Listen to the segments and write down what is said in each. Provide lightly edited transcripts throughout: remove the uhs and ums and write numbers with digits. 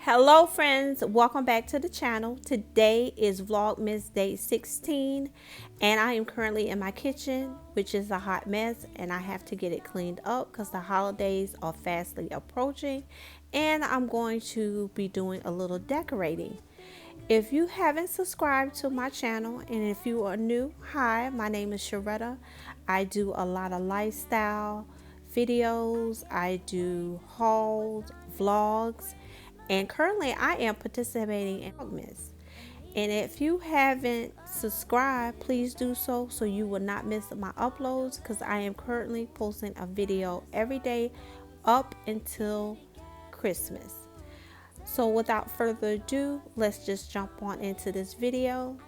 Hello friends, welcome back to the channel. Today is Vlogmas Day 16 and I am currently in my kitchen, which is a hot mess, and I have to get it cleaned up because the holidays are fastly approaching and I'm going to be doing a little decorating. If you haven't subscribed to my channel and if you are new, hi, my name is Sharetta. I do a lot of lifestyle videos, I do hauls, vlogs, and currently I am participating in Vlogmas. And if you haven't subscribed, please do so you will not miss my uploads, because I am currently posting a video every day up until Christmas. So without further ado, let's just jump on into this video,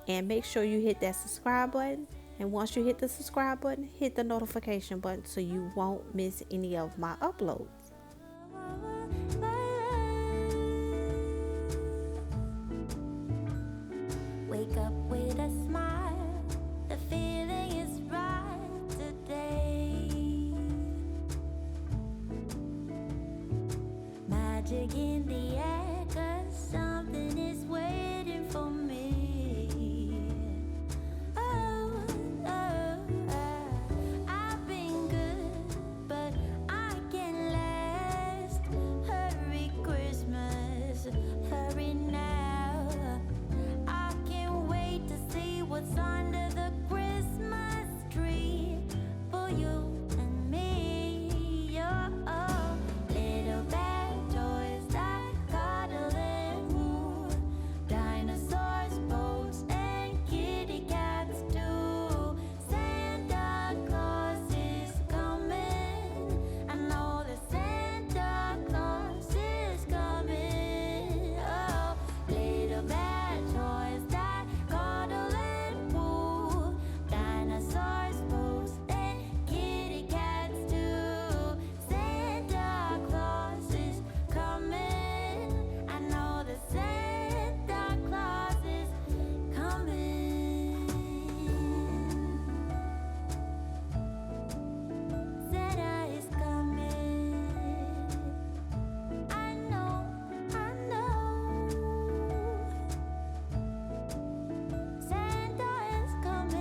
and make sure you hit that subscribe button. And once you hit the subscribe button, hit the notification button so you won't miss any of my uploads. Wake up with a smile, the feeling is right today. Magic in the air, 'cause something is waiting for me. Oh, I've been good, but I can't last. Hurry Christmas, hurry now. What's under the Christmas tree for you and me? Oh, little bad toys that cuddle and woo, dinosaurs, boats, and kitty cats too. Santa Claus is coming. I know that Santa Claus is coming. Oh, little bad toys that cuddle and dinosaurs, boats, and kitty cats too. Santa Claus is coming. I know that Santa Claus is coming. Santa is coming. I know. Santa is coming.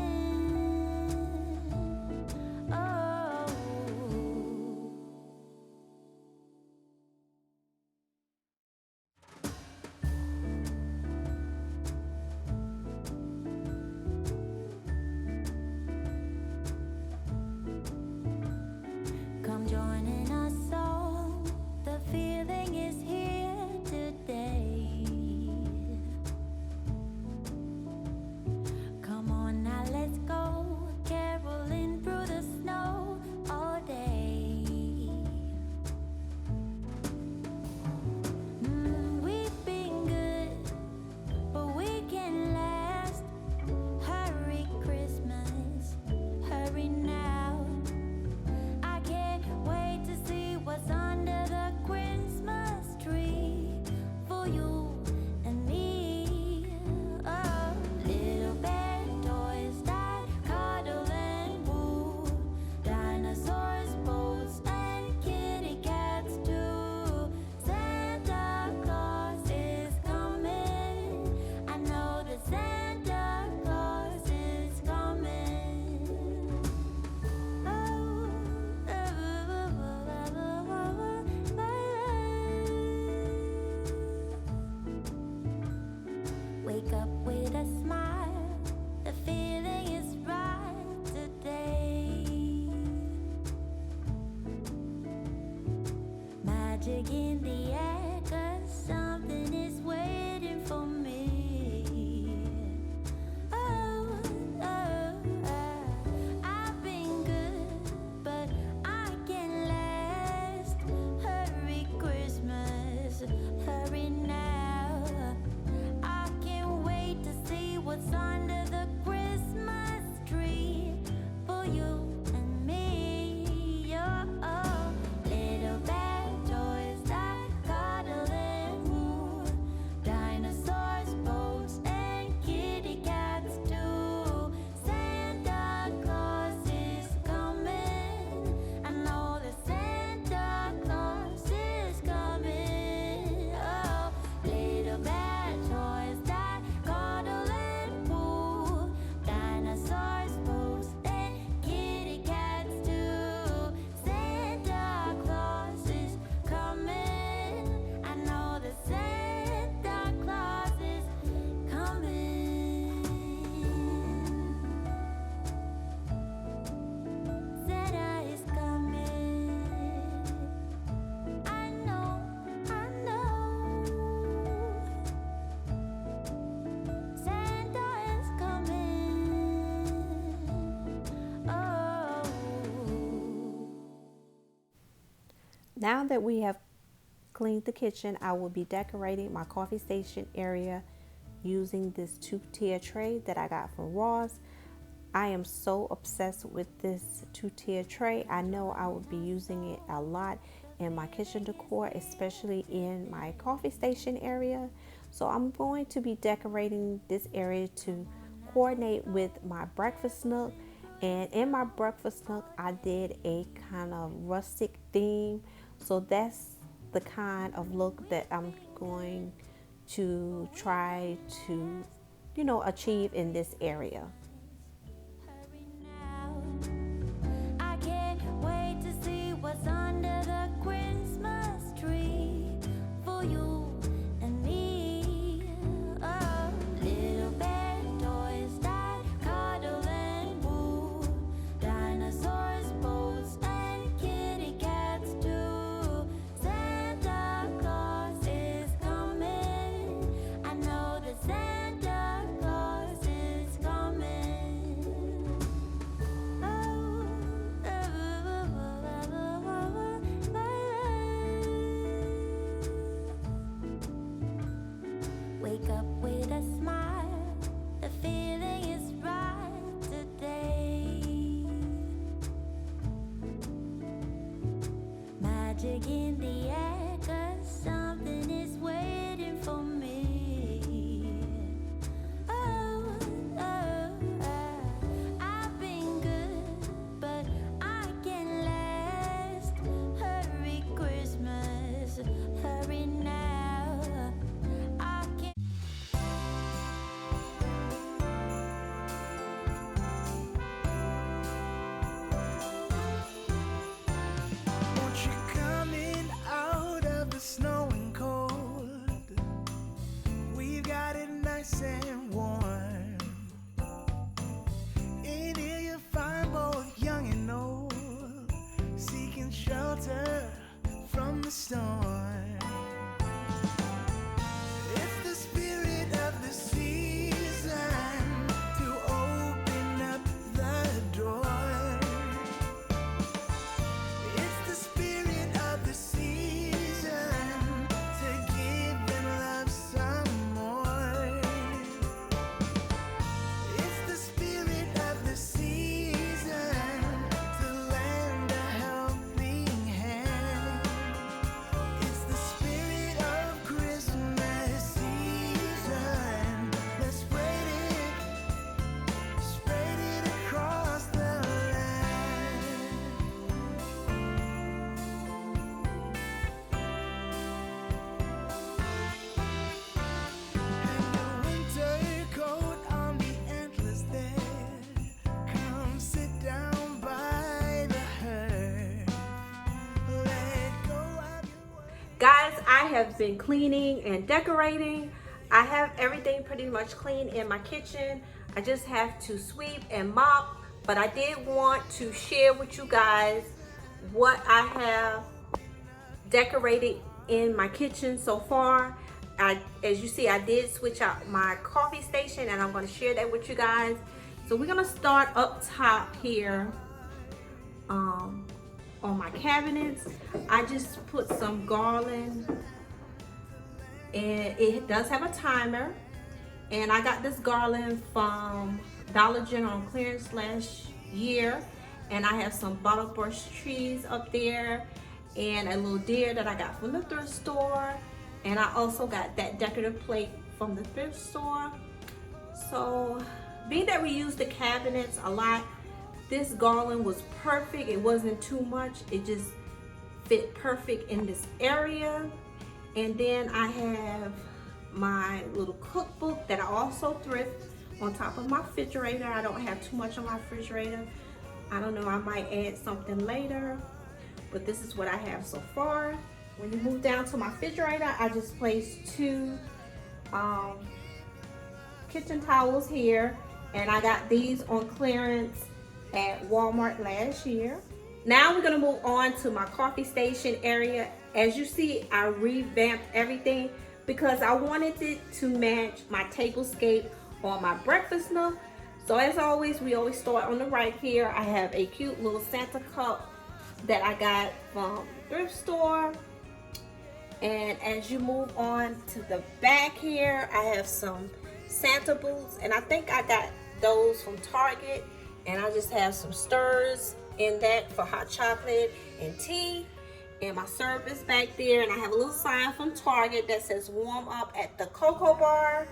Oh. Come joining us all. The feeling is here today. Come on now, let's go. Caroling through the snow all day. We've been good, but we can last. Hurry Christmas, hurry now. I can't wait to see what's under the Christmas tree for you and me. Oh, little bad toys that cuddle and woo, dinosaurs, boats, and kitty cats too. Santa Claus is coming. I know that Santa Claus is coming. Wake up with a smile, the feeling is right today. Magic in the air, 'cause something is waiting for me. Oh, I've been good, but I can't last. Hurry Christmas, hurry now. I can't wait to see what Now that we have cleaned the kitchen, I will be decorating my coffee station area using this 2-tier tray that I got from Ross. I am so obsessed with this 2-tier tray. I know I will be using it a lot in my kitchen decor, especially in my coffee station area. So I'm going to be decorating this area to coordinate with my breakfast nook. And in my breakfast nook, I did a kind of rustic theme. So that's the kind of look that I'm going to try to, achieve in this area. Hurry now. I can't wait to see what's under the Christmas tree for you and me. Oh, little bear toys that cuddle and woo, dinosaurs, boats, and kitty cats too. Santa Claus is coming. I know that Santa Claus is coming. Wake up with a smile. The feeling is right today. Magic in the air, 'cause something is waiting for me. Oh, oh, oh. I've been good, but I can last. Hurry, Christmas, hurry now. I can. Won't you come in out of the snow and cold? We've got it nice and warm. In here you find both young and old, seeking shelter from the storm. It's the spirit of the season to open up the door. It's the spirit of the season to give and love some more. It's the spirit of the season to lend a helping hand. It's the spirit of Christmas season. Let's spread it across the land. Hang your winter coat on the antlers there. Come sit down by the hearth. Let go of your worries. Guys, I have been cleaning and decorating. I have everything pretty much clean in my kitchen. I just have to sweep and mop, but I did want to share with you guys what I have decorated in my kitchen so far. As you see, I did switch out my coffee station, and I'm going to share that with you guys. So we're going to start up top here on my cabinets. I just put some garland, and it does have a timer. And I got this garland from Dollar General on clearance last year. And I have some bottle brush trees up there and a little deer that I got from the thrift store. And I also got that decorative plate from the thrift store. So being that we use the cabinets a lot, this garland was perfect. It wasn't too much. It just fit perfect in this area. And then I have my little cookbook that I also thrift on top of my refrigerator. I don't have too much on my refrigerator. I don't know, I might add something later, but this is what I have so far. When you move down to my refrigerator, I just placed two kitchen towels here, and I got these on clearance at Walmart last year. Now we're gonna move on to my coffee station area. As you see, I revamped everything because I wanted it to match my tablescape on my breakfast nook. So as always, we always start on the right here. I have a cute little Santa cup that I got from thrift store. And as you move on to the back here, I have some Santa boots, and I think I got those from Target. And I just have some stirrers in that for hot chocolate and tea. And my syrup is back there, and I have a little sign from Target that says warm up at the cocoa bar.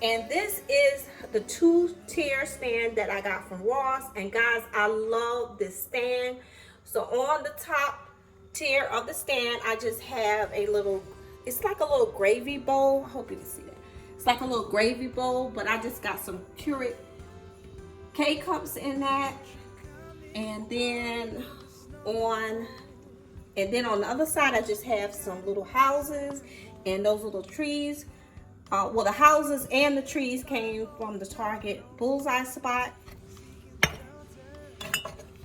And this is the 2-tier stand that I got from Ross. And guys, I love this stand. So on the top tier of the stand, I just have a little, it's like a little gravy bowl. I hope you can see that. It's like a little gravy bowl, but I just got some Keurig K-cups in that. And then on the other side, I just have some little houses and those little trees. Well, the houses and the trees came from the Target bullseye spot.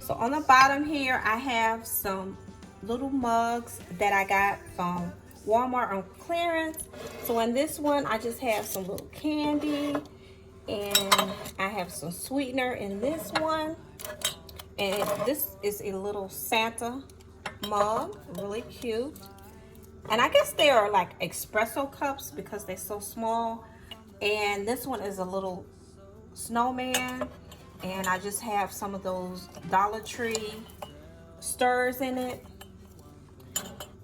So on the bottom here, I have some little mugs that I got from Walmart on clearance. So in this one, I just have some little candy, and I have some sweetener in this one. And this is a little Santa mug, really cute. And I guess they are like espresso cups because they're so small. And this one is a little snowman. And I just have some of those Dollar Tree stirs in it.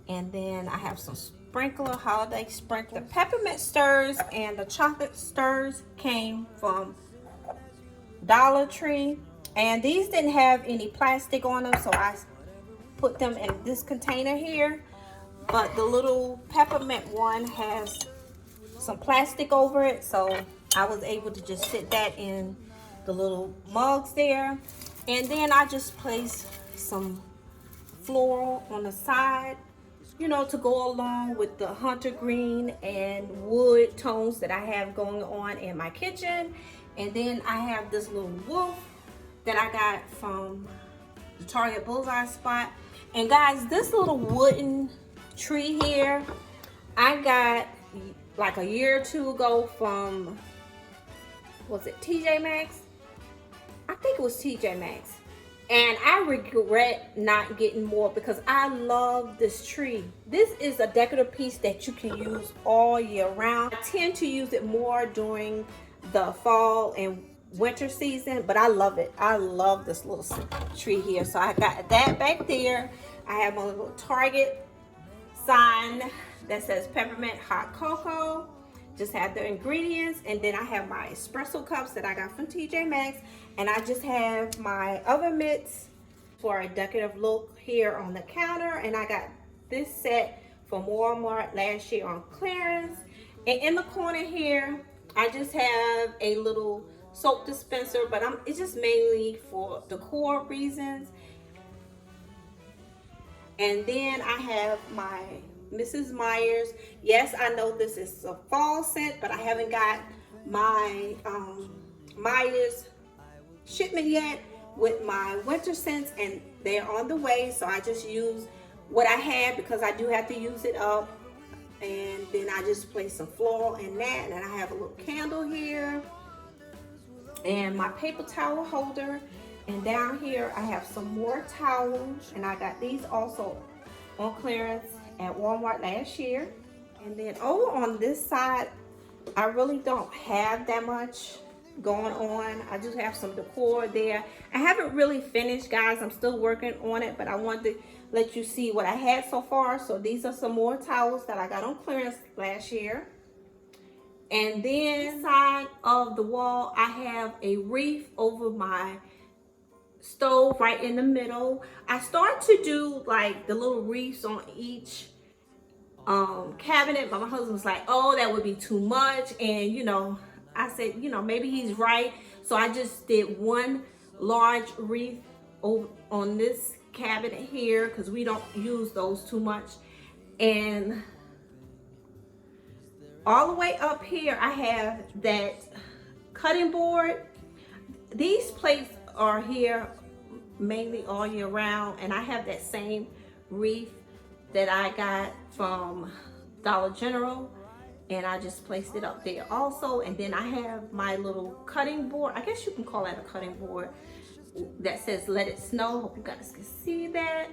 And then I have some holiday sprinkler. The peppermint stirs and the chocolate stirs came from Dollar Tree. And these didn't have any plastic on them, so I put them in this container here. But the little peppermint one has some plastic over it, so I was able to just sit that in the little mugs there. And then I just place some floral on the side, you know, to go along with the hunter green and wood tones that I have going on in my kitchen. And then I have this little wolf that I got from the Target bullseye spot. And guys, this little wooden tree here, I got like a year or two ago from, was it TJ Maxx? I think it was TJ Maxx. And I regret not getting more because I love this tree. This is a decorative piece that you can use all year round. I tend to use it more during the fall and winter season, but I love it. I love this little tree here. So I got that back there. I have my little Target sign that says peppermint hot cocoa. Just have the ingredients, and then I have my espresso cups that I got from TJ Maxx, and I just have my oven mitts for a decorative look here on the counter. And I got this set from Walmart last year on clearance. And in the corner here, I just have a little soap dispenser, but it's just mainly for decor reasons. And then I have my Mrs. Myers. Yes, I know this is a fall scent, but I haven't got my Myers shipment yet with my winter scents, and they're on the way. So I just use what I had because I do have to use it up. And then I just place some floral in that, and I have a little candle here and my paper towel holder. And down here I have some more towels, and I got these also on clearance at Walmart last year. And then over on this side, I really don't have that much going on. I just have some decor there. I haven't really finished, guys. I'm still working on it, but I wanted to let you see what I had so far. So these are some more towels that I got on clearance last year. And then inside of the wall, I have a wreath over my stove right in the middle. I start to do like the little wreaths on each cabinet, but my husband was like, oh, that would be too much. And you know, I said, you know, maybe he's right. So I just did one large wreath over on this cabinet here because we don't use those too much. And all the way up here, I have that cutting board. These plates are here mainly all year round, and I have that same wreath that I got from Dollar General, and I just placed it up there also. And then I have my little cutting board, I guess you can call that a cutting board, that says let it snow. Hope you guys can see that.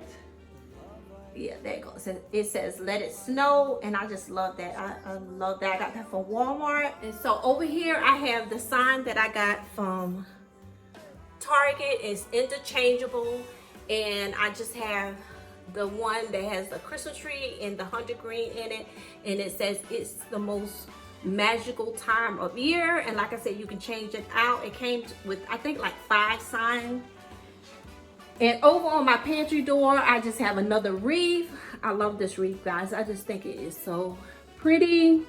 Yeah, there it goes. It says let it snow, and I just love that. I love that. I got that from Walmart. And so over here I have the sign that I got from Target. It's interchangeable, and I just have the one that has the Christmas tree and the 100 green in it, and it says it's the most magical time of year. And like I said, you can change it out. It came with, I think, like 5 signs. And over on my pantry door, I just have another wreath. I love this wreath, guys. I just think it is so pretty.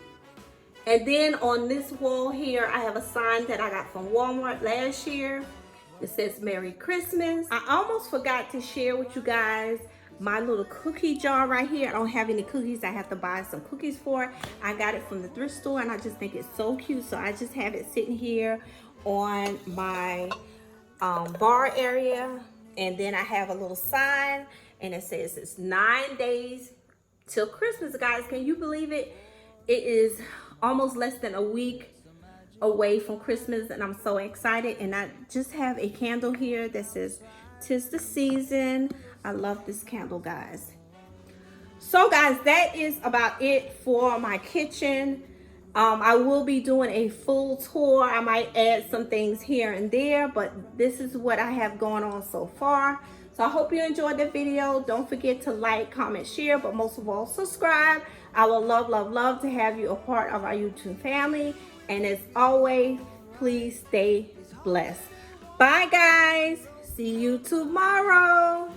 And then on this wall here, I have a sign that I got from Walmart last year. It says Merry Christmas. I almost forgot to share with you guys my little cookie jar right here. I don't have any cookies. I have to buy some cookies for it. I got it from the thrift store, and I just think it's so cute. So I just have it sitting here on my bar area. And then I have a little sign, and it says it's 9 days till Christmas, guys. Can you believe it? It is almost less than a week away from Christmas, and I'm so excited. And I just have a candle here that says 'tis the season. I love this candle, guys. So guys, that is about it for my kitchen. I will be doing a full tour. I might add some things here and there, but this is what I have going on so far. So I hope you enjoyed the video. Don't forget to like, comment, share, but most of all, subscribe. I would love, love, love to have you a part of our YouTube family. And as always, please stay blessed. Bye, guys. See you tomorrow.